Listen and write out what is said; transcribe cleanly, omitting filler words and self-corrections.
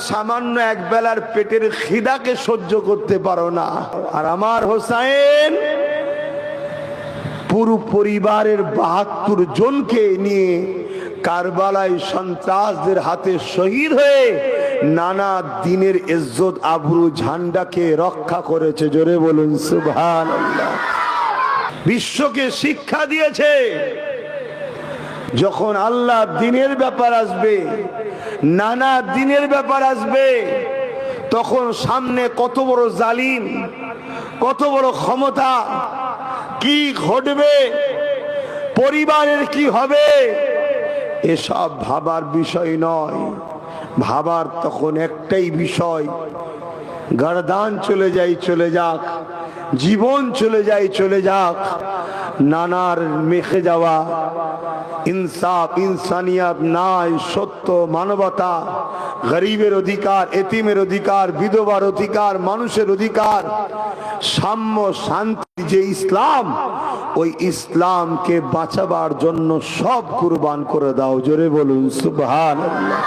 সামান্য এক বেলার পেটের খিদাকে সহ্য করতে পারো না, আর আমার হোসাইন পুরো পরিবারের ৭২ জনকে নিয়ে কারবালায় সন্ত্রাসদের হাতে শহীদ হয়ে নানা দিনের ইজ্জত আবরু ঝান্ডাকে রক্ষা করেছে। জোরে বলুন সুবহানাল্লাহ। বিশ্বকে শিক্ষা দিয়েছে, যখন আল্লাহ দিনের ব্যাপার আসবে, নানা দিনের ব্যাপার আসবে, তখন সামনে কত বড় জালিম, কত বড় ক্ষমতা, কি ঘটবে, পরিবারের কি হবে, এসব ভাবার বিষয় নয়। ভাবার তখন একটাই বিষয়, গর্দান চলে যাই চলে যাক, জীবন চলে যাই চলে যাক, নানার মেখে যাওয়া ইনসাফ ইনসানিয়াত নাই, সত্য মানবতা, গরিবের অধিকার, এতিমের অধিকার, বিধবার অধিকার, মানুষের অধিকার, সাম্য শান্তি যে ইসলাম, ওই ইসলামকে বাঁচাবার জন্য সব কুরবান করে দাও। জোরে বলুন সুবহানাল্লাহ।